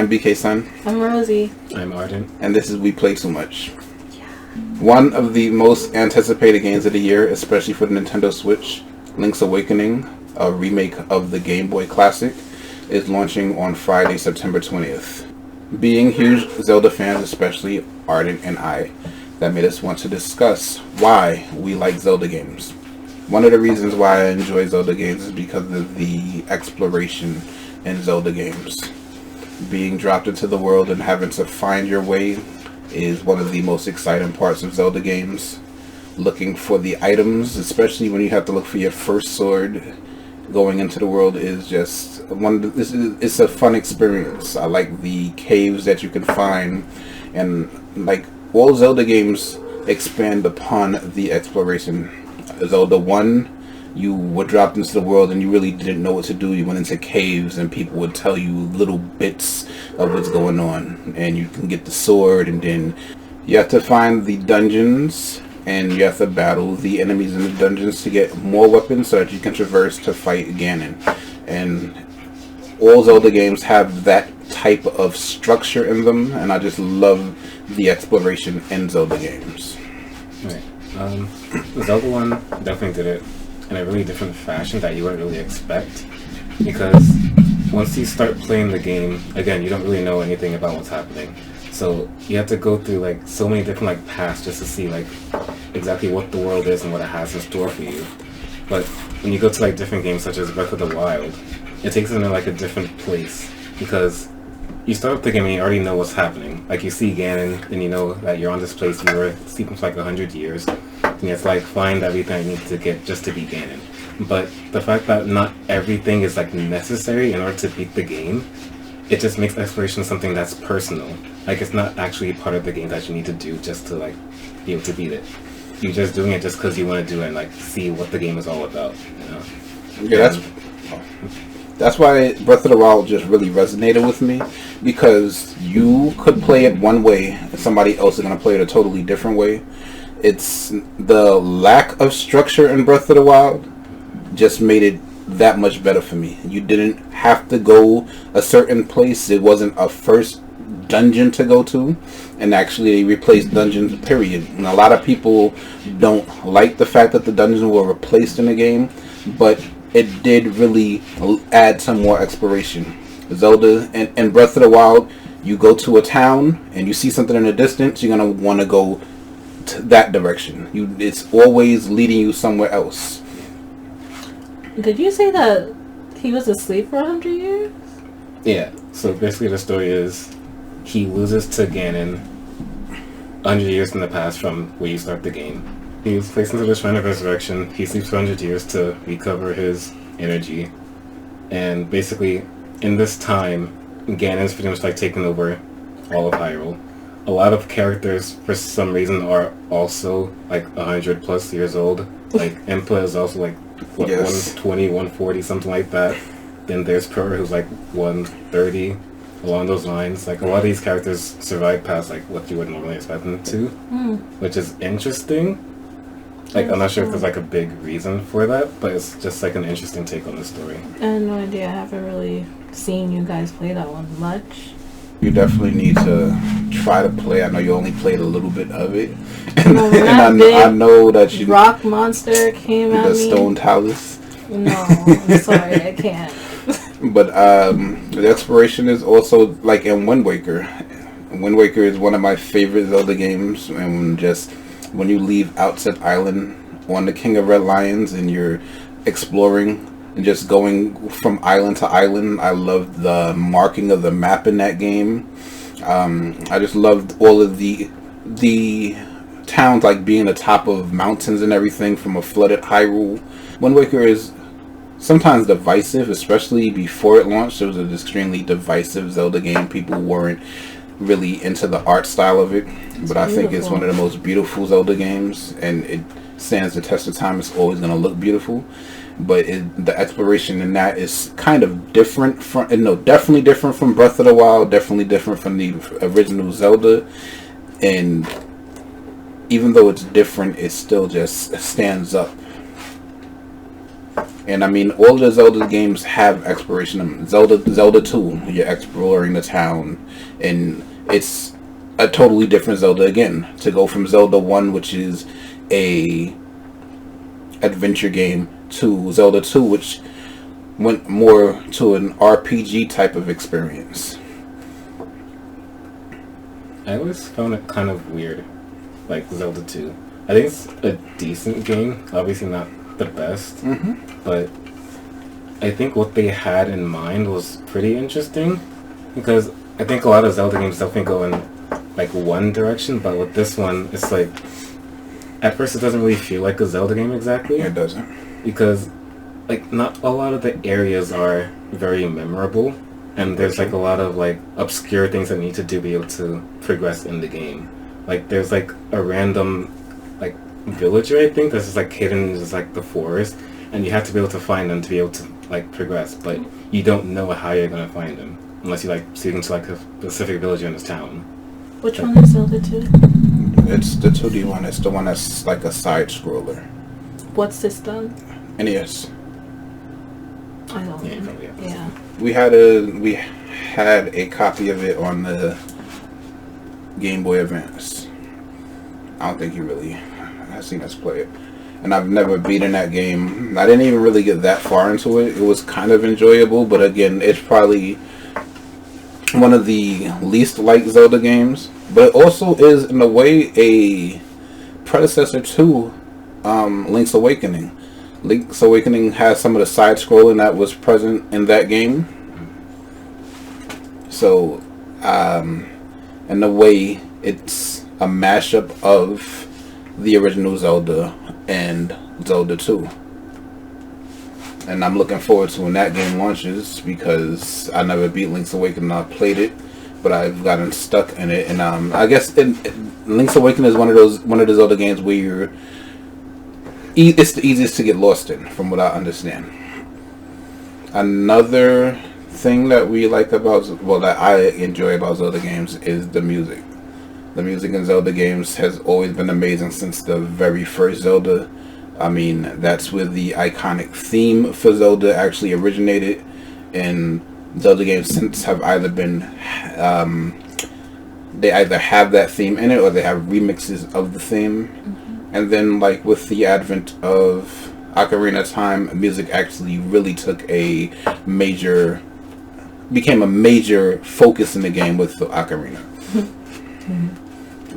I'm BK Sun. I'm Rosie. I'm Arden. And this is We Play Too Much. One of the most anticipated games of the year, especially for the Nintendo Switch, Link's Awakening, a remake of the Game Boy Classic, is launching on Friday, September 20th. Being huge Zelda fans, especially Arden and I, that made us want to discuss why we like Zelda games. One of the reasons why I enjoy Zelda games is because of the exploration in Zelda games. Being dropped into the world and having to find your way is one of the most exciting parts of Zelda games. Looking for the items, especially when you have to look for your first sword going into the world, is just it's a fun experience. I like the caves that you can find, and like all Zelda games expand upon the exploration. Zelda 1, you were dropped into the world and you really didn't know what to do. You went into caves and people would tell you little bits of what's going on, and you can get the sword, and then you have to find the dungeons and you have to battle the enemies in the dungeons to get more weapons so that you can traverse to fight Ganon. And all Zelda games have that type of structure in them, and I just love the exploration in Zelda games. Right. Zelda 1 definitely did it in a really different fashion that you wouldn't really expect, because once you start playing the game, again, you don't really know anything about what's happening. So you have to go through like so many different like paths just to see like exactly what the world is and what it has in store for you. But when you go to like different games such as Breath of the Wild, it takes it in like a different place, because you start up the game and you already know what's happening. Like you see Ganon and you know that you're on this place, you were sleeping for like 100 years, and it's like find everything I need to get just to beat Ganon. But the fact that not everything is like necessary in order to beat the game, it just makes exploration something that's personal. Like it's not actually part of the game that you need to do just to like be able to beat it. You're just doing it just because you want to do it and like see what the game is all about, you know? Yeah, that's why Breath of the Wild just really resonated with me, because you could play it one way and somebody else is going to play it a totally different way. It's the lack of structure in Breath of the Wild just made it that much better for me. You didn't have to go a certain place. It wasn't a first dungeon to go to, and actually they replaced dungeons, period. And a lot of people don't like the fact that the dungeons were replaced in the game, but it did really add some more exploration. Zelda and Breath of the Wild, you go to a town and you see something in the distance, you're going to want to go to that direction. It's always leading you somewhere else. Did you say that he was asleep for 100 years? Yeah, so basically the story is he loses to Ganon 100 years in the past from where you start the game. He was placed into the Shrine of Resurrection. He sleeps for 100 years to recover his energy. And basically, in this time, Ganon's pretty much like taken over all of Hyrule. A lot of characters, for some reason, are also like 100 plus years old. Like, Impa is also like, what, yes. 120, 140, something like that. Then there's Per, who's like 130, along those lines. Like, a lot of these characters survive past like what you would normally expect them to, which is interesting. Like, I'm not sure if there's like a big reason for that, but it's just like an interesting take on the story. I had no idea. I haven't really seen you guys play that one much. You definitely need to try to play. I know you only played a little bit of it, No, and I know that you rock monster came at the me. Stone Talus. No, I'm sorry, I can't. But the exploration is also like in Wind Waker. Wind Waker is one of my favorite Zelda games, and just when you leave Outset Island on the King of Red Lions and you're exploring and just going from island to island, I loved the marking of the map in that game. I just loved all of the towns like being atop of mountains and everything from a flooded Hyrule. Wind Waker is sometimes divisive, especially before it launched. It was an extremely divisive Zelda game. People weren't really into the art style of it, but I think it's one of the most beautiful Zelda games, and it stands the test of time. It's always going to look beautiful, but the exploration in that is kind of different from, definitely different from Breath of the Wild, definitely different from the original Zelda, and even though it's different, it still just stands up. And I mean, all of the Zelda games have exploration. Zelda 2, you're exploring the town, and it's a totally different Zelda again. To go from Zelda 1, which is a adventure game, to Zelda 2, which went more to an RPG type of experience. I always found it kind of weird, like Zelda 2. I think it's a decent game, obviously not the best, but I think what they had in mind was pretty interesting, because I think a lot of Zelda games definitely go in like one direction, but with this one, it's like, at first it doesn't really feel like a Zelda game exactly. It doesn't. Because like not a lot of the areas are very memorable, and there's like a lot of like obscure things that need to do to be able to progress in the game. Like there's like a random like villager, I think, that's just like hidden in just like the forest, and you have to be able to find them to be able to like progress, but you don't know how you're gonna find them unless you like speak into like a specific villager in this town. Which one is Zelda 2? It's the 2D one. It's the one that's like a side scroller. What system? NES. I don't know. Yeah. We had a copy of it on the Game Boy Advance. I don't think you really have seen us play it. And I've never beaten that game. I didn't even really get that far into it. It was kind of enjoyable, but again, it's probably one of the least liked Zelda games. But it also is, in a way, a predecessor to Link's Awakening. Link's Awakening has some of the side-scrolling that was present in that game. So, in a way, it's a mashup of the original Zelda and Zelda 2. And I'm looking forward to when that game launches, because I never beat Link's Awakening. I played it, but I've gotten stuck in it. And I guess Link's Awakening is one of the Zelda games where it's the easiest to get lost in, from what I understand. Another thing that we like about, that I enjoy about Zelda games is the music. The music in Zelda games has always been amazing since the very first Zelda. I mean, that's where the iconic theme for Zelda actually originated, and Zelda games since have either been, they either have that theme in it or they have remixes of the theme. And then, like, with the advent of Ocarina of Time, music actually really became a major focus in the game with the Ocarina.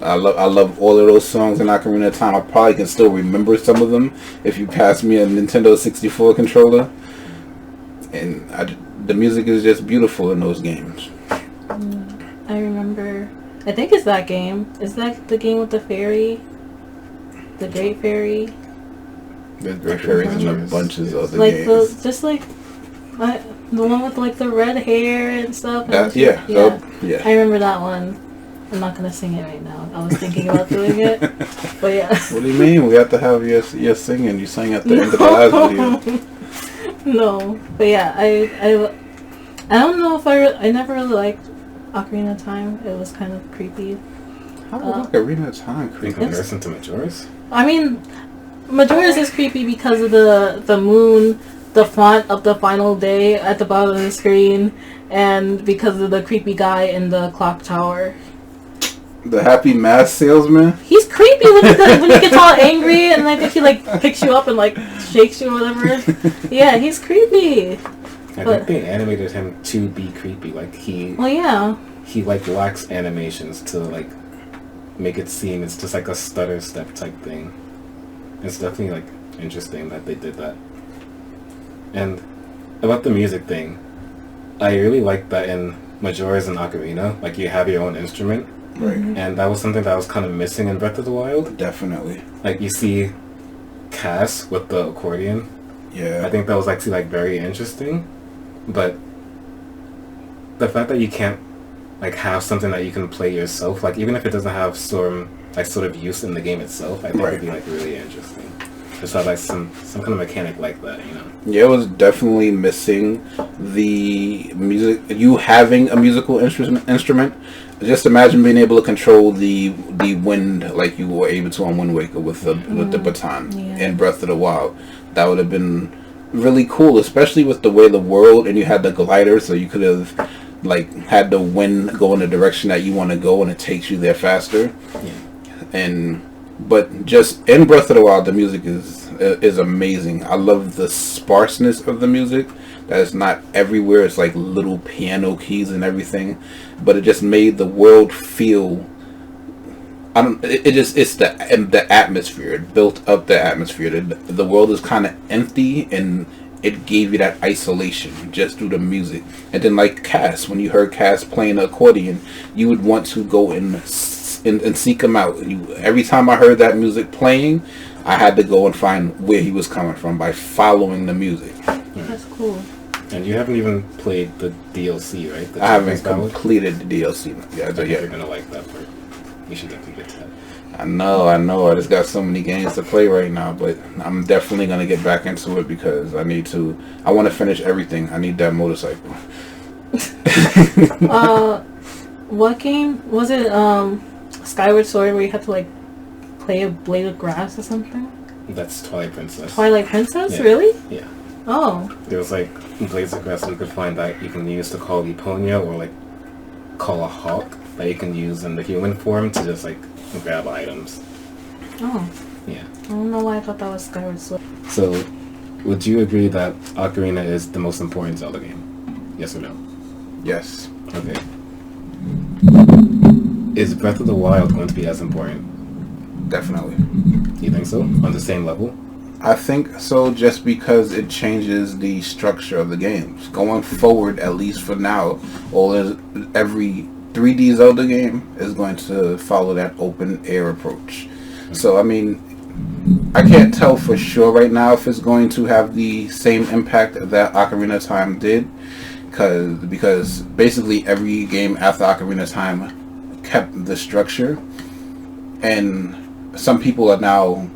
I love all of those songs in Ocarina of Time. I probably can still remember some of them if you pass me a Nintendo 64 controller. And the music is just beautiful in those games. I remember, I think it's that game. Is that the game with the fairy? The Great Fairy? There's Great Fairies in a bunch of other like games. The one with like the red hair and stuff. Yeah. I remember that one. I'm not gonna sing it right now. I was thinking about doing it, but yeah. What do you mean? We have to have your singing. You sang at the end of the last video. No, but yeah, I don't know if I never really liked Ocarina of Time. It was kind of creepy. How is Ocarina of Time creepy? In comparison to Majora's? I mean, Majora's is creepy because of the moon, the font of the final day at the bottom of the screen, and because of the creepy guy in the clock tower. The happy mask salesman? He's creepy when he gets all angry, and I think he like picks you up and like shakes you or whatever. Yeah, he's creepy. I think they animated him to be creepy. Like he like lacks animations to like make it seem it's just like a stutter step type thing. It's definitely like interesting that they did that. And about the music thing, I really like that in Majora's and Ocarina, like you have your own instrument. Right. And that was something that was kind of missing in Breath of the Wild. Definitely. Like you see Cass with the accordion. Yeah. I think that was actually like very interesting. But the fact that you can't like have something that you can play yourself, like even if it doesn't have sort of use in the game itself, I think it'd be like really interesting. Just have like some kind of mechanic like that, you know. Yeah, it was definitely missing the music. You having a musical instrument. Just imagine being able to control the wind like you were able to on Wind Waker with the baton in Breath of the Wild. That would have been really cool, especially with the way the world, and you had the glider, so you could have like had the wind go in the direction that you want to go, and it takes you there faster. Yeah. And but just in Breath of the Wild, the music is amazing. I love the sparseness of the music. That it's not everywhere. It's like little piano keys and everything, but it just made the world feel. It's the atmosphere. It built up the atmosphere. The world is kind of empty, and it gave you that isolation just through the music. And then like Cass, when you heard Cass playing the accordion, you would want to go and seek him out. And every time I heard that music playing, I had to go and find where he was coming from by following the music. That's cool. And you haven't even played the DLC, right? I haven't completed the DLC yet. I think you're gonna like that part. You should definitely get to that. I know. I just got so many games to play right now, but I'm definitely gonna get back into it because I want to finish everything. I need that motorcycle. What game was it? Skyward Sword, where you had to like play a blade of grass or something? That's Twilight Princess. Twilight Princess, yeah. Really? Yeah. Oh. There was like blades of grass you could find that you can use to call Eponia or like call a hawk that you can use in the human form to just like grab items. Oh. Yeah. I don't know why I thought that was Skyward Sword. So, would you agree that Ocarina is the most important Zelda game? Yes or no? Yes. Okay. Is Breath of the Wild going to be as important? Definitely. You think so? On the same level? I think so, just because it changes the structure of the games. Going forward, at least for now, every 3D Zelda game is going to follow that open air approach. So, I mean, I can't tell for sure right now if it's going to have the same impact that Ocarina of Time did, because basically every game after Ocarina of Time kept the structure, and some people are now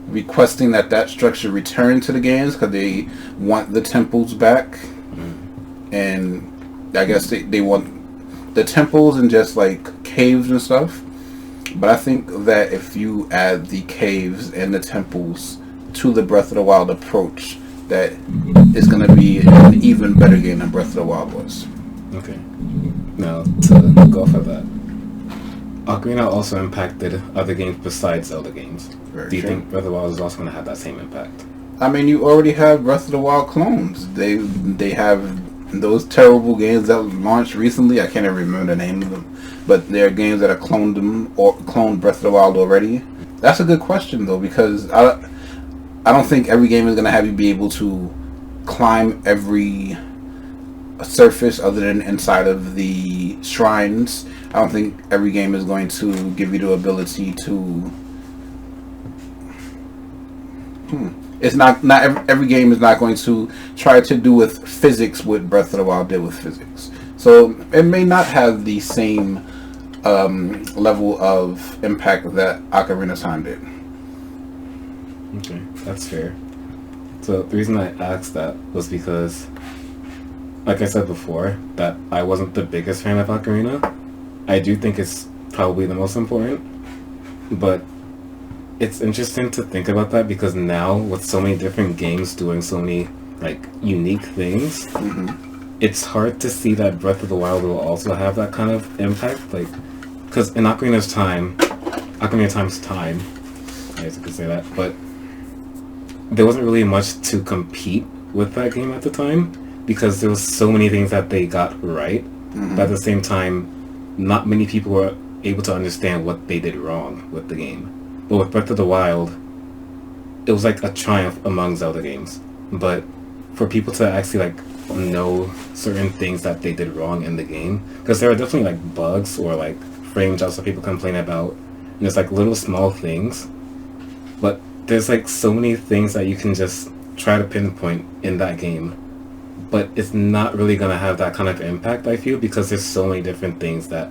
requesting that structure return to the games because they want the temples back, and I guess they want the temples and just like caves and stuff. But I think that if you add the caves and the temples to the Breath of the Wild approach, that is going to be an even better game than Breath of the Wild was. Okay. Now, to go for that, Ocarina also impacted other games besides Zelda games. Do you think Breath of the Wild is also going to have that same impact? I mean, you already have Breath of the Wild clones. They have those terrible games that launched recently. I can't even remember the name of them, but there are games that have cloned them or cloned Breath of the Wild already. That's a good question though, because I don't think every game is going to have you be able to climb every surface other than inside of the shrines. I don't think every game is going to give you the ability to. It's not every game is not going to try to do with physics what Breath of the Wild did with physics. So it may not have the same level of impact that Ocarina of Time did. Okay, that's fair. So the reason I asked that was because, like I said before, that I wasn't the biggest fan of Ocarina. I do think it's probably the most important, but it's interesting to think about that because now with so many different games doing so many like unique things, it's hard to see that Breath of the Wild will also have that kind of impact. Like, because in Ocarina of Time's time, I guess I could say that, but there wasn't really much to compete with that game at the time because there was so many things that they got right, but at the same time, not many people were able to understand what they did wrong with the game. But with Breath of the Wild, it was like a triumph among Zelda games. But for people to actually like know certain things that they did wrong in the game, because there are definitely like bugs or like frame drops that people complain about, and it's like little small things, but there's like so many things that you can just try to pinpoint in that game, but it's not really gonna have that kind of impact, I feel, because there's so many different things that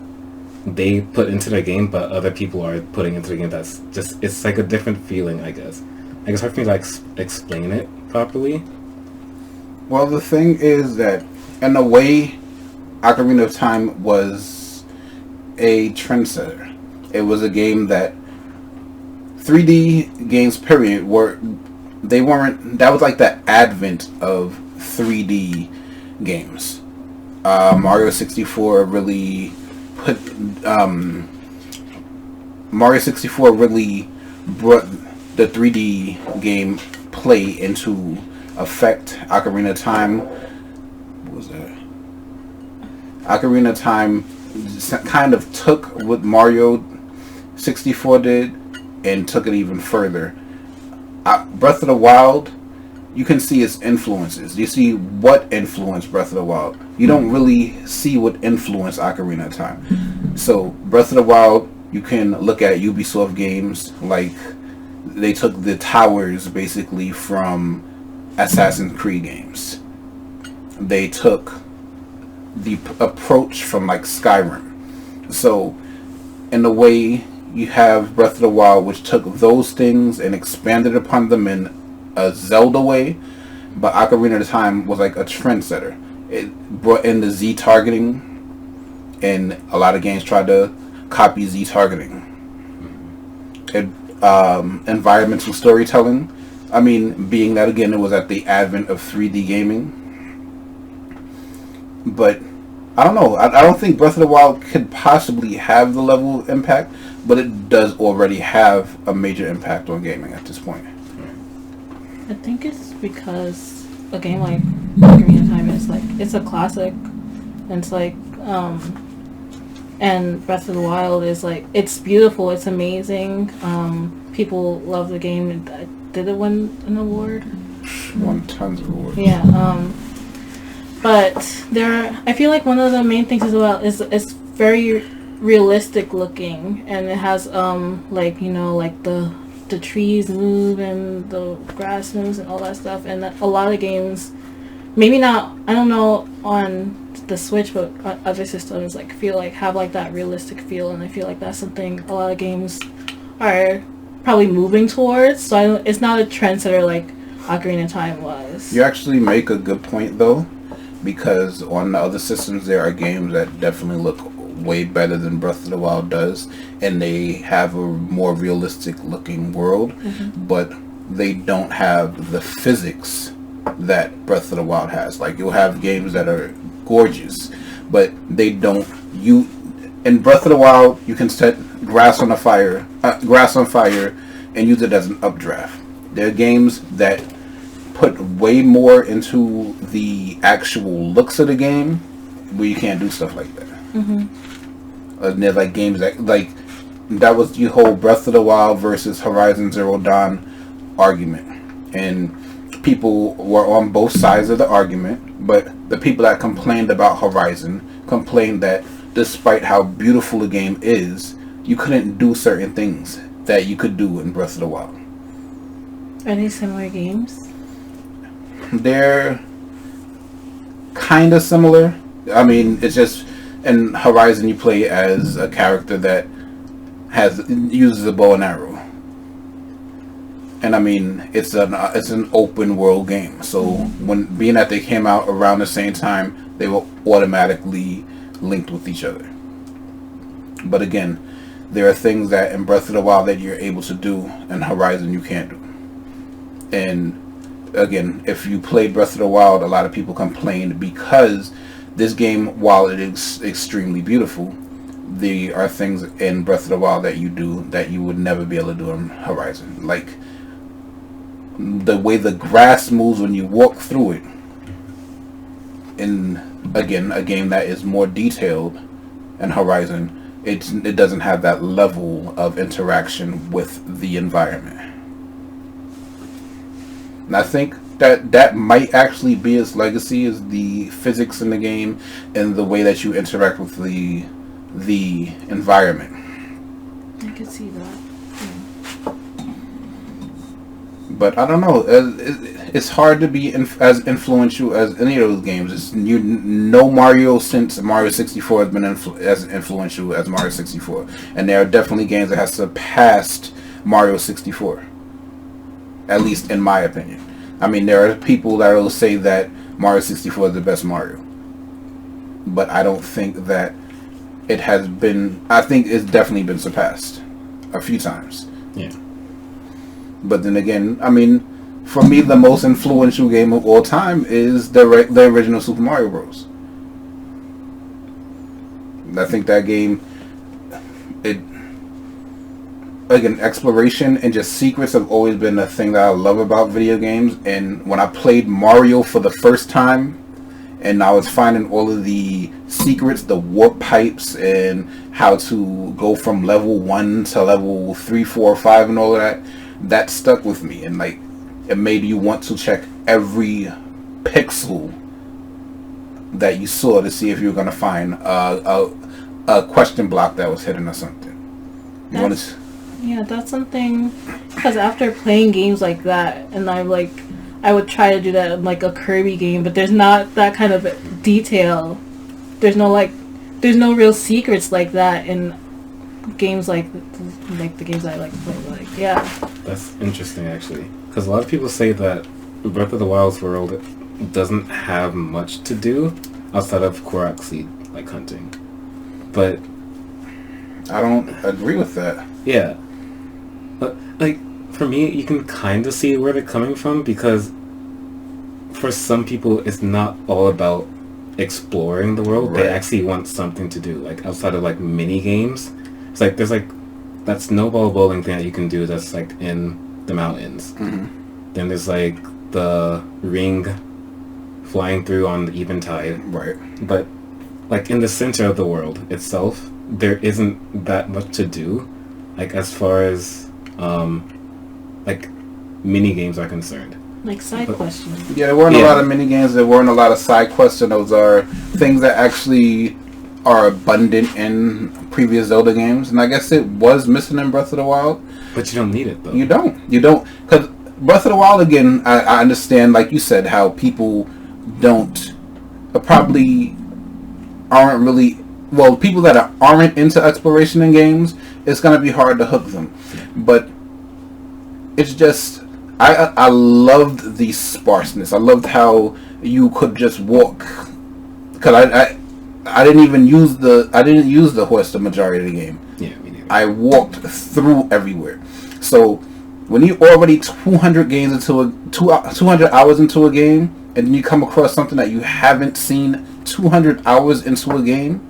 they put into the game, but other people are putting into the game. That's just, it's like a different feeling, I guess. Hard for me to like explain it properly. Well, the thing is that, in a way, Ocarina of Time was a trendsetter. It was a game that 3D games, period, were they weren't. That was like the advent of 3D games. Mario 64 really put Mario 64 really brought the 3D game play into effect. Ocarina of Time, what was that? Ocarina of Time kind of took what Mario 64 did and took it even further. Breath of the Wild, you can see its influences. You see what influenced Breath of the Wild. You don't really see what influenced Ocarina of Time. So Breath of the Wild, you can look at Ubisoft games like they took the towers basically from Assassin's Creed games. They took the approach from like Skyrim. So in a way, you have Breath of the Wild, which took those things and expanded upon them in a Zelda way, but Ocarina of Time was like a trendsetter. It brought in the Z targeting, and a lot of games tried to copy Z targeting. Environmental storytelling. I mean, being that again, it was at the advent of 3D gaming. But I don't know. I don't think Breath of the Wild could possibly have the level of impact, but it does already have a major impact on gaming at this point. I think it's because a game like Ocarina of Time is like, it's a classic, and it's like, and Breath of the Wild is like, it's beautiful, it's amazing. People love the game. Did it win an award? Won tons of awards. Yeah. But I feel like one of the main things is it's very realistic looking, and it has like, you know, like the trees move and the grass moves and all that stuff, and a lot of games, maybe not, I don't know on the Switch, but other systems like have like that realistic feel, and I feel like that's something a lot of games are probably moving towards. So it's not a trendsetter like Ocarina of Time was. You actually make a good point though, because on the other systems there are games that definitely look way better than Breath of the Wild does, and they have a more realistic looking world, but they don't have the physics that Breath of the Wild has. Like, you'll have games that are gorgeous, but they don't. In Breath of the Wild, you can set grass on fire, and use it as an updraft. There are games that put way more into the actual looks of the game, where you can't do stuff like that. And there's like games that was the whole Breath of the Wild versus Horizon Zero Dawn argument, and people were on both sides of the argument. But the people that complained about Horizon complained that despite how beautiful the game is, you couldn't do certain things that you could do in Breath of the Wild. Are they similar games? They're kind of similar. I mean, it's just in Horizon you play as a character that uses a bow and arrow, and I mean it's an open world game. So when being that they came out around the same time, they were automatically linked with each other. But again, there are things that in Breath of the Wild that you're able to do in Horizon you can't do. And again, if you played Breath of the Wild, a lot of people complained because this game, while it is extremely beautiful, there are things in Breath of the Wild that you do that you would never be able to do in Horizon. Like the way the grass moves when you walk through it. In, again, a game that is more detailed in Horizon, it doesn't have that level of interaction with the environment. And I think that might actually be its legacy, is the physics in the game and the way that you interact with the environment. I could see that. But I don't know. It's hard to be as influential as any of those games. No Mario since Mario 64 has been as influential as Mario 64, and there are definitely games that have surpassed Mario 64. At least in my opinion. I mean, there are people that will say that Mario 64 is the best Mario, but I don't think that it has been. I think it's definitely been surpassed a few times. Yeah. But then again, I mean, for me, the most influential game of all time is the original Super Mario Bros. I think that game, it again, exploration and just secrets have always been a thing that I love about video games. And when I played Mario for the first time, and I was finding all of the secrets, the warp pipes, and how to go from level 1 to level 3, 4, 5, and all of that, that stuck with me. And like, it made you want to check every pixel that you saw to see if you were going to find a question block that was hidden or something. Yeah, that's something, because after playing games like that, and I would try to do that in like a Kirby game, but there's not that kind of detail. There's no real secrets like that in games like the games I like to play. Like, yeah. That's interesting, actually, because a lot of people say that Breath of the Wild's world doesn't have much to do outside of Korok seed like hunting, but I don't agree with that. Yeah, but like for me, you can kind of see where they're coming from, because for some people, it's not all about exploring the world. Right. They actually want something to do, like outside of like mini games. It's like there's like that snowball bowling thing that you can do that's like in the mountains. Mm-hmm. Then there's like the ring flying through on the eventide. Right. But like in the center of the world itself, there isn't that much to do, like as far as like mini games are concerned. Like side quests. Yeah, there weren't a lot of mini games. There weren't a lot of side quests, and those are things that actually are abundant in previous Zelda games. And I guess it was missing in Breath of the Wild. But you don't need it, though. You don't. Because Breath of the Wild, again, I understand, like you said, how people probably aren't really... Well, people that aren't into exploration in games, it's going to be hard to hook them. But it's just... I loved the sparseness. I loved how you could just walk. Because I didn't use the horse the majority of the game. Yeah, me neither. I walked through everywhere. So when you're already 200 hours into a game, and then you come across something that you haven't seen 200 hours into a game,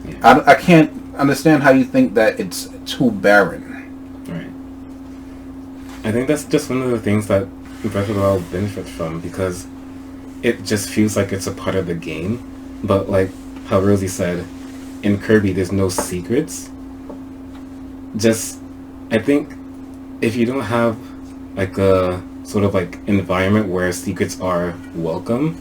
yeah. I can't understand how you think that it's too barren. Right. I think that's just one of the things that Breath of the Wild benefits from, because it just feels like it's a part of the game. But like how Rosie said, in Kirby there's no secrets. I think if you don't have like a sort of like environment where secrets are welcome,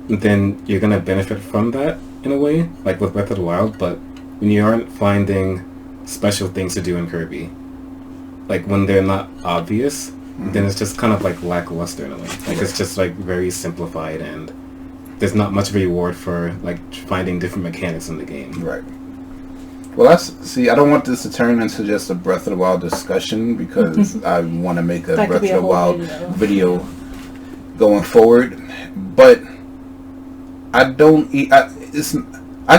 then you're gonna benefit from that in a way, like with Breath of the Wild. But when you aren't finding special things to do in Kirby, like when they're not obvious, then it's just kind of like lackluster in a way. Like it's just like very simplified, and there's not much reward for like finding different mechanics in the game. Right. Well, I don't want this to turn into just a Breath of the Wild discussion, because I want to make a Breath of the Wild video going forward. But I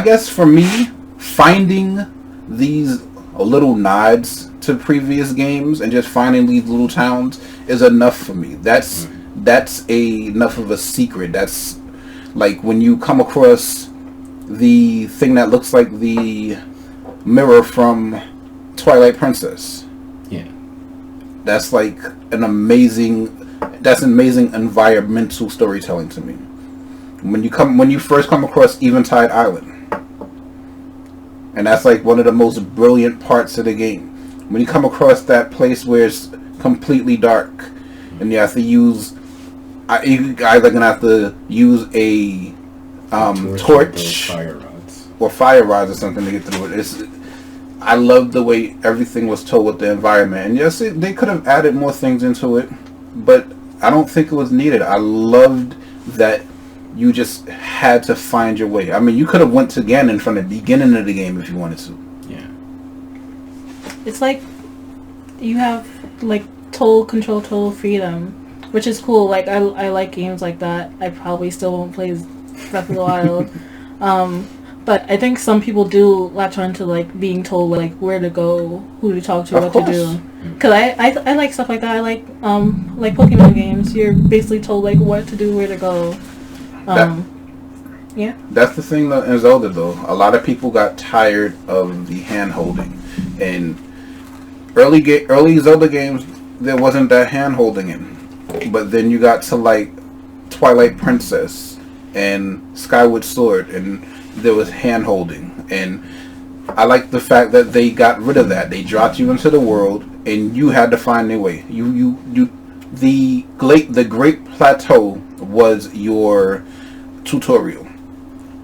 guess for me, finding these little nods to previous games and just finding these little towns is enough for me. That's enough of a secret. That's like when you come across the thing that looks like the mirror from Twilight Princess. Yeah. That's like amazing environmental storytelling to me. When you first come across Eventide Island. And that's like one of the most brilliant parts of the game. When you come across that place where it's completely dark, and you have to use... you guys are going to have to use a torch or fire rods or something to get through it. I love the way everything was told with the environment. And yes, they could have added more things into it, but I don't think it was needed. I loved that you just had to find your way. I mean, you could have went to Ganon from the beginning of the game if you wanted to. Yeah. It's like you have like total freedom, which is cool. Like I like games like that. I probably still won't play Breath of the Wild. But I think some people do latch on to like being told like where to go, who to talk to, Of what course. to do. Cause I like stuff like that. I like Pokemon games. You're basically told like what to do, where to go. Yeah. That's the thing though, in Zelda though. A lot of people got tired of the hand holding, and early Zelda games there wasn't that hand holding in, but then you got to like Twilight Princess and Skyward Sword, and there was hand holding, and I like the fact that they got rid of that. They dropped you into the world, and you had to find your way. The Great Plateau was your tutorial,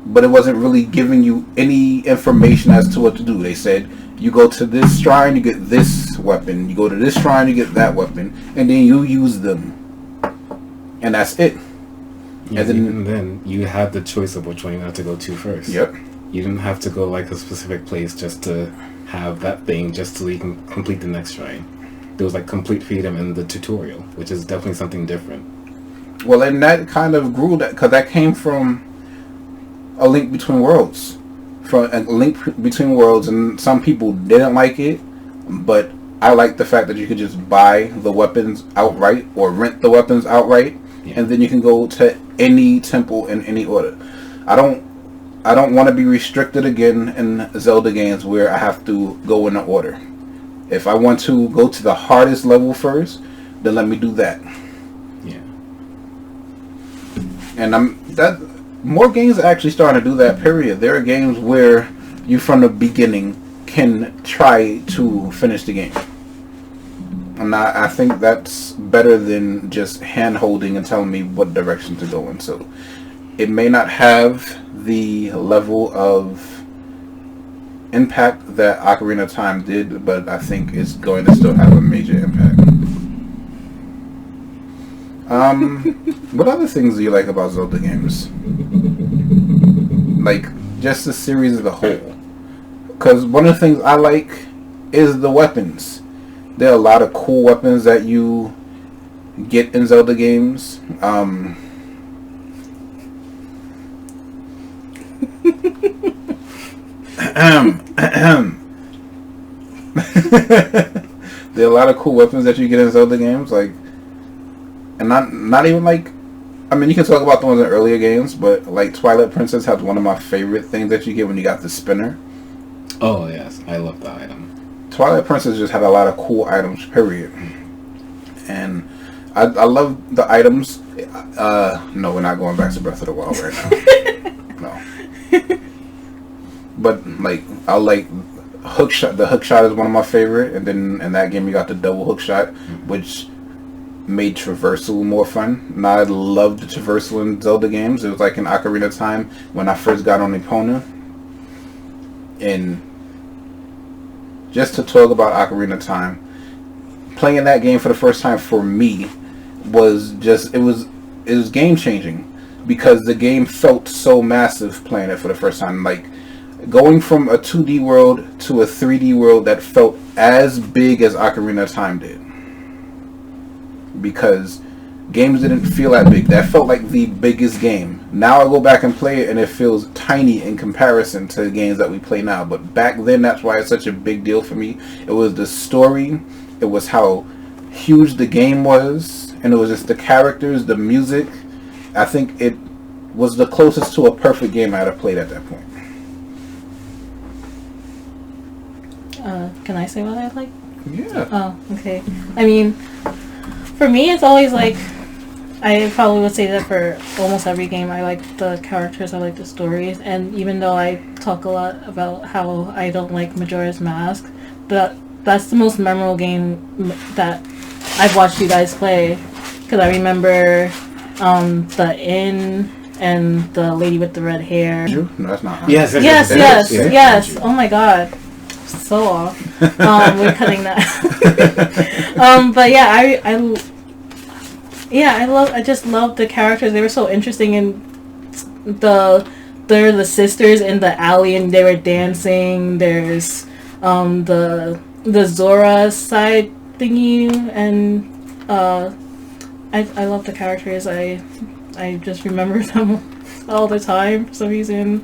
but it wasn't really giving you any information as to what to do. They said you go to this shrine, you get this weapon. You go to this shrine, you get that weapon, and then you use them, and that's it. Yes, and even then, you had the choice of which one you had to go to first. Yep. You didn't have to go like a specific place just to have that thing, just so you can complete the next shrine. There was like complete freedom in the tutorial, which is definitely something different. Well, and that kind of grew that because that came from A Link Between Worlds. From A Link Between Worlds, and some people didn't like it, but I like the fact that you could just buy the weapons outright or rent the weapons outright, and then you can go to any temple in any order. I don't want to be restricted again in Zelda games where I have to go in an order. If I want to go to the hardest level first, then let me do that. Yeah. And more games are actually starting to do that, period. There are games where you from the beginning can try to finish the game. And I think that's better than just hand holding and telling me what direction to go in. So it may not have the level of impact that Ocarina of Time did, but I think it's going to still have a major impact. What other things do you like about Zelda games? Like, just the series as a whole. Because one of the things I like is the weapons. There are a lot of cool weapons that you get in Zelda games. There are a lot of cool weapons that you get in Zelda games, like, and not even like, I mean, you can talk about the ones in earlier games, but like Twilight Princess has one of my favorite things that you get when you got the spinner. Oh yes, I love that item. Twilight Princess just had a lot of cool items, period. And I love the items. No, we're not going back to Breath of the Wild right now. No. But like, I like hook shot. The hook shot is one of my favorite, and then in that game you got the double hook shot, which made traversal more fun. And I loved the traversal in Zelda games. It was like in Ocarina of Time when I first got on Epona. And just to talk about Ocarina of Time, playing that game for the first time for me was just, it was game changing, because the game felt so massive playing it for the first time. Like, going from a 2D world to a 3D world that felt as big as Ocarina of Time did. Because games didn't feel that big. That felt like the biggest game. Now I go back and play it and it feels tiny in comparison to the games that we play now. But back then, that's why it's such a big deal for me. It was the story. It was how huge the game was. And it was just the characters, the music. I think it was the closest to a perfect game I had played at that point. Can I say what I like? Yeah. Oh, okay. I mean, for me, it's always like, I probably would say that for almost every game. I like the characters, I like the stories, and even though I talk a lot about how I don't like Majora's Mask, that's the most memorable game that I've watched you guys play, because I remember the inn and the lady with the red hair. No, that's not her. Yes. Oh my god. So off. We're cutting that. But yeah, I just love the characters. They were so interesting, and they're the sisters in the alley and they were dancing. There's the Zora side thingy, and I love the characters. I just remember them all the time for some reason.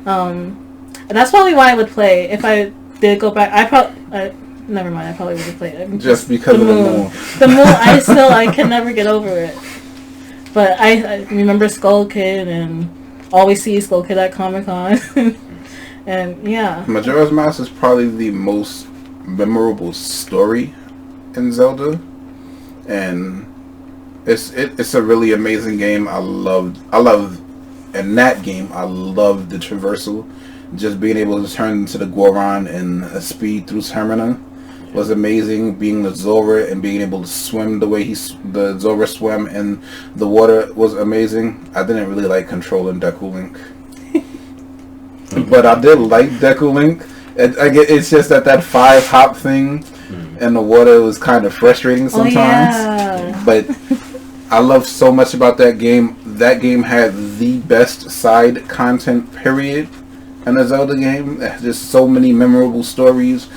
And that's probably why I would play if I did go back. Never mind. I probably would have played it just because of the moon. The moon. I can never get over it. But I remember Skull Kid and always see Skull Kid at Comic-Con. And yeah. Majora's Mask is probably the most memorable story in Zelda. And it's a really amazing game. I love in that game I loved the traversal. Just being able to turn into the Goron and speed through Termina was amazing. Being the Zora and being able to swim the way the Zora swam in the water was amazing. I didn't really like controlling Deku Link. But I did like Deku Link. It's just that 5-hop thing in the water was kind of frustrating sometimes. Yeah. But I love so much about that game. That game had the best side content, period, in a Zelda game. Just so many memorable stories.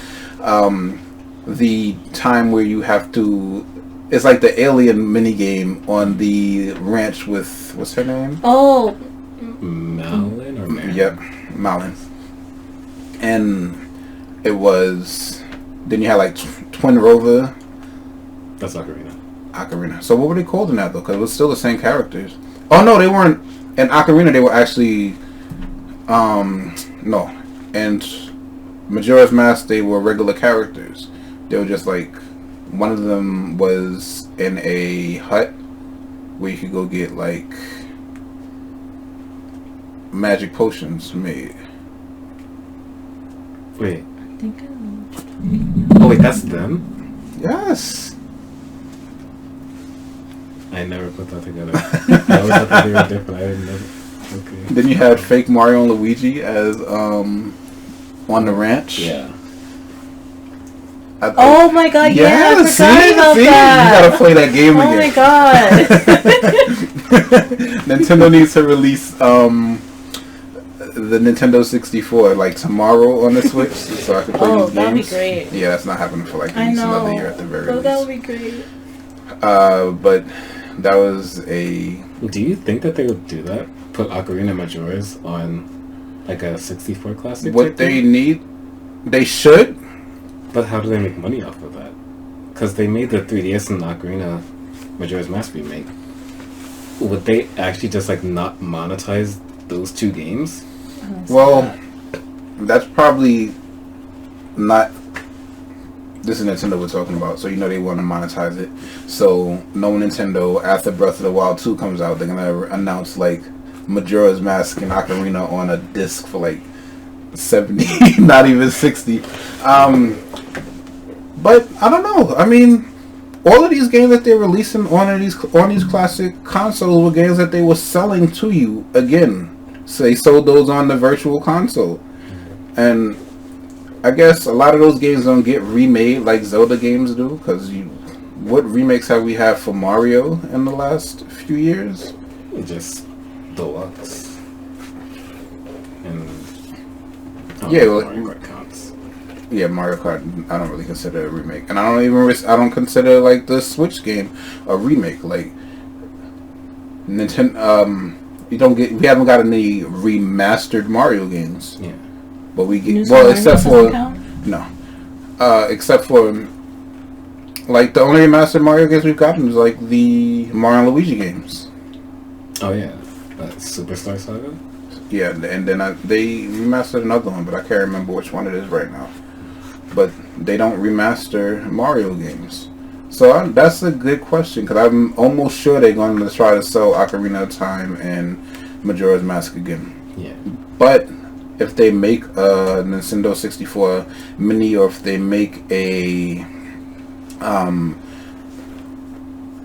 The time where you have to... It's like the alien mini game on the ranch with... What's her name? Oh. Malin or Marin? Yep, Malin. And it was... Then you had like Twin Rover. That's Ocarina. Ocarina. So what were they called in that though? Because it was still the same characters. Oh no, they weren't. In Ocarina, they were actually... No. And Majora's Mask, they were regular characters. They were just like... One of them was in a hut where you could go get like... magic potions made. Wait. I think Oh wait, that's them? Yes. I never put that together. I always thought they were different. I didn't know. Okay. Then you had fake Mario and Luigi as on the ranch. Yeah. Oh my god, yeah, I forgot about that. You gotta play that game again. Oh my god. Nintendo needs to release the Nintendo 64 like tomorrow on the Switch, so I can play these games. That'd be great. Yeah, that's not happening for like at least another year at the very least. That would be great. But that was a... Do you think that they would do that? Put Ocarina Majora's on like a 64 classic? What they need... They should. But how do they make money off of that? Because they made the 3DS and Ocarina Majora's Mask remake. Would they actually just like not monetize those two games? Well, that's probably not... This is Nintendo we're talking about, so you know they want to monetize it. So, no Nintendo, after Breath of the Wild 2 comes out, they're going to announce, like, Majora's Mask and Ocarina on a disc for, like, 70, not even 60. But, I don't know. I mean, all of these games that they're releasing on these classic consoles were games that they were selling to you, again. So they sold those on the virtual console. And... I guess a lot of those games don't get remade like Zelda games do, because what remakes have we had for Mario in the last few years? Just Deluxe. And yeah, well, Mario Kart counts. Yeah, Mario Kart I don't really consider a remake, and I don't consider like the Switch game a remake. Like Nintendo, we haven't got any remastered Mario games. Yeah. But we get except for like the only remastered Mario games we've gotten is like the Mario and Luigi games. Oh yeah, Superstar Saga. Yeah, and then they remastered another one, but I can't remember which one it is right now. But they don't remaster Mario games, so that's a good question because I'm almost sure they're going to try to sell Ocarina of Time and Majora's Mask again. Yeah, but if they make a Nintendo 64 mini, or if they make a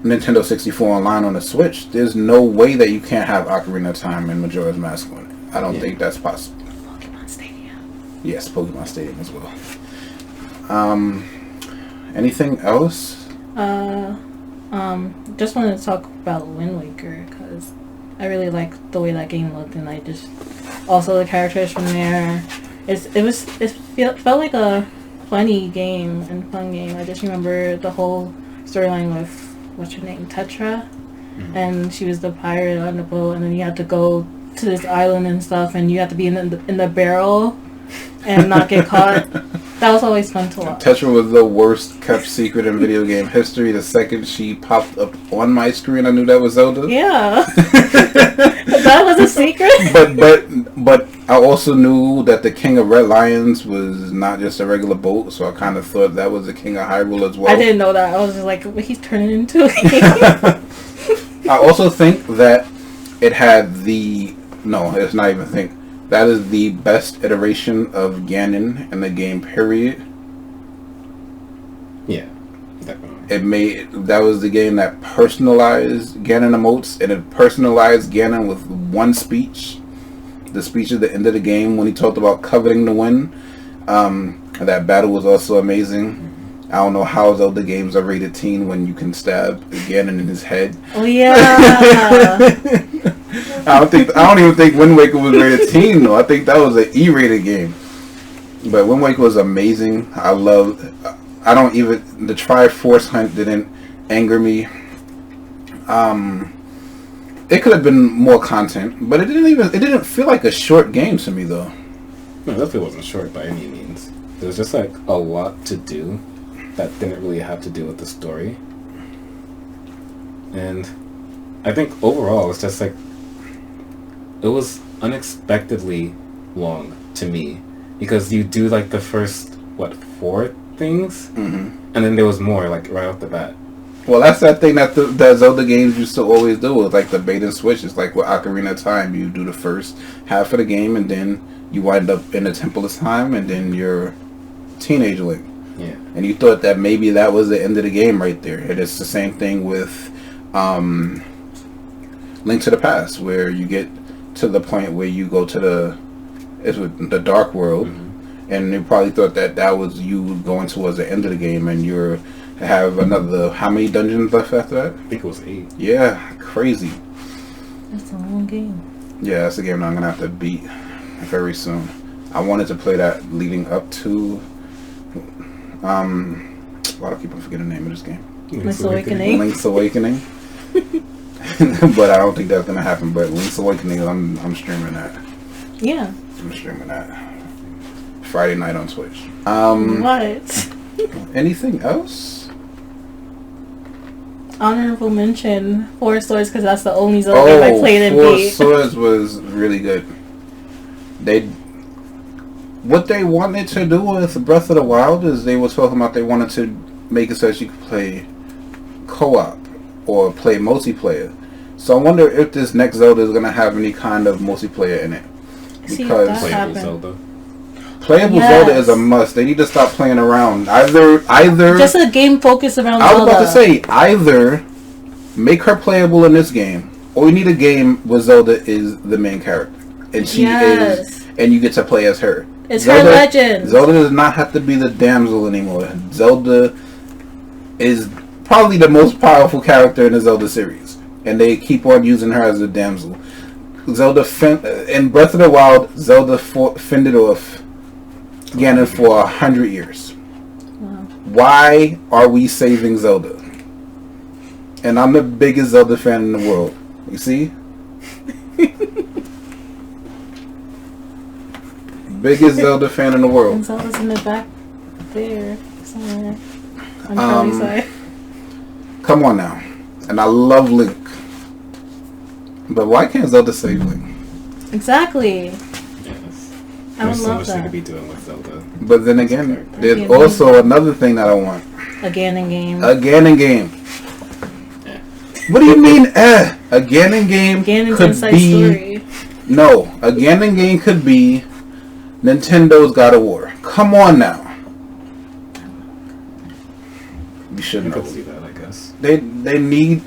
Nintendo 64 online on the Switch, there's no way that you can't have Ocarina of Time and Majora's Mask on it. I don't think that's possible. Pokemon Stadium. Yes, Pokemon Stadium as well. Anything else? Just wanted to talk about Wind Waker because I really like the way that game looked, and I just also the characters from there. It felt like a funny game and fun game. I just remember the whole storyline with what's her name, Tetra, and she was the pirate on the boat, and then you had to go to this island and stuff, and you have to be in the barrel and not get caught. That was always fun to watch. Tetra was the worst kept secret in video game history. The second she popped up on my screen, I knew that was Zelda. Yeah. That was a secret? But I also knew that the King of Red Lions was not just a regular boat, so I kind of thought that was the King of Hyrule as well. I didn't know that. I was just like, what he's turning into a king. I also think that it had no, it's not even think. That is the best iteration of Ganon in the game, period. Yeah, definitely. That was the game that personalized Ganon emotes, and it personalized Ganon with one speech. The speech at the end of the game when he talked about coveting the win. That battle was also amazing. I don't know how Zelda games are rated teen when you can stab Ganon in his head. Oh yeah. I don't even think Wind Waker was rated teen though. I think that was an E-rated game. But Wind Waker was amazing. The Triforce Hunt didn't anger me. It could have been more content, but it didn't feel like a short game to me though. No, it definitely wasn't short by any means. There was just like a lot to do that didn't really have to do with the story. And I think overall it's just like it was unexpectedly long to me because you do like the first 4 things, and then there was more like right off the bat. Well, that's that thing that the Zelda games used to always do with like the bait and switch. It's like with Ocarina of Time, you do the first half of the game and then you wind up in the Temple of Time and then you're teenage Link. Yeah. And you thought that maybe that was the end of the game right there. And it's the same thing with Link to the Past, where you get to the point where you go to the Dark World, and you probably thought that was you going towards the end of the game, and you have another, how many dungeons left after that? I think it was 8. Yeah, crazy. That's a long game. Yeah, that's a game that I'm gonna have to beat very soon. I wanted to play that leading up to why do I keep on forgetting the name of this game? Link's Awakening. Link's Awakening. But I don't think that's gonna happen. But Link's Awakening, I'm streaming that. Yeah. I'm streaming that Friday night on Twitch. What? Anything else? Honorable mention, Four Swords, because that's the only Zelda game I played and beat. Four Swords was really good. What they wanted to do with Breath of the Wild is they were talking about they wanted to make it so that you could play co-op or play multiplayer. So I wonder if this next Zelda is going to have any kind of multiplayer in it. Because playable Zelda. Playable Zelda is a must. They need to stop playing around. Either just a game focused around I was Zelda. about to say, either make her playable in this game, or you need a game where Zelda is the main character. And she is, and you get to play as her. It's Zelda, her legend. Zelda does not have to be the damsel anymore. Zelda is probably the most powerful character in the Zelda series. And they keep on using her as a damsel. In Breath of the Wild, Zelda fended off Ganon for 100 years. Wow. Why are we saving Zelda? And I'm the biggest Zelda fan in the world. You see? Biggest Zelda fan in the world. And Zelda's in the back there somewhere. On Charlie's side. Come on now. And I love Link. But why can't Zelda save Link? Exactly. Yes. I would There's so love much that. they could be doing with Zelda. But then again, there's also another thing that I want. A Ganon game. A Ganon game. Yeah. What do you mean, A Ganon game Ganon's could inside be... story. No, a Ganon game could be Nintendo's God of War. Come on now. You should I know. could see that, I guess. They need...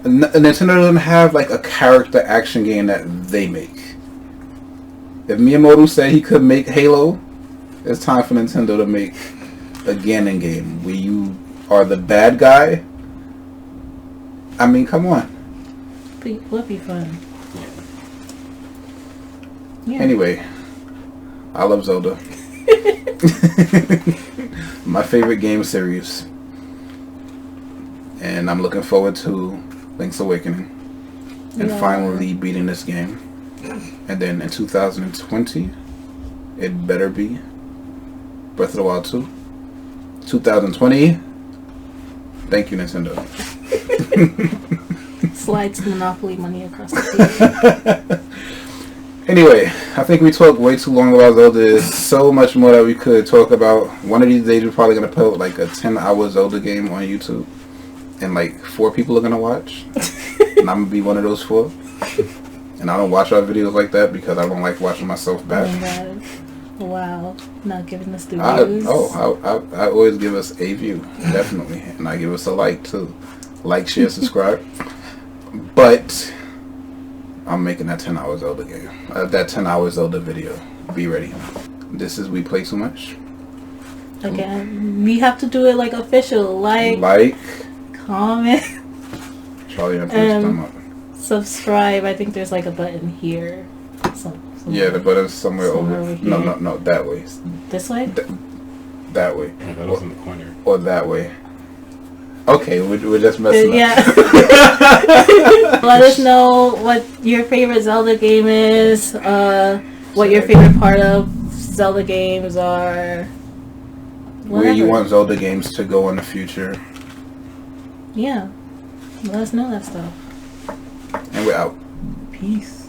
Nintendo doesn't have like a character action game that they make. If Miyamoto said he could make Halo, it's time for Nintendo to make a Ganon game where you are the bad guy. I mean, come on. Would be fun. Yeah. Anyway, I love Zelda. My favorite game series. And I'm looking forward to Link's Awakening and finally beating this game. And then in 2020, it better be Breath of the Wild 2. 2020, thank you, Nintendo. Slides Monopoly money across the table. Anyway, I think we talked way too long about Zelda. There's so much more that we could talk about. One of these days, we're probably going to put like a 10-hour Zelda game on YouTube. And like 4 people are going to watch. And I'm going to be one of those 4. And I don't watch our videos like that because I don't like watching myself back. Oh my god. Wow. Not giving us the views. I always give us a view. Definitely. And I give us a like too. Like, share, subscribe. But I'm making that 10-hour Zelda game. That 10-hour Zelda video. Be ready. This is We Play Too Much. Again, we have to do it like official. Like, comment, Charlie, I think thumb up. Subscribe. I think there's like a button here. Yeah, the button's somewhere over here. No, that way. This way? That way. Yeah, that was in the corner. Or that way. Okay, we're just messing up. Yeah. Let us know what your favorite Zelda game is. What your favorite part of Zelda games are. Whatever. Where you want Zelda games to go in the future. Yeah. Let us know that stuff. And we're out. Peace.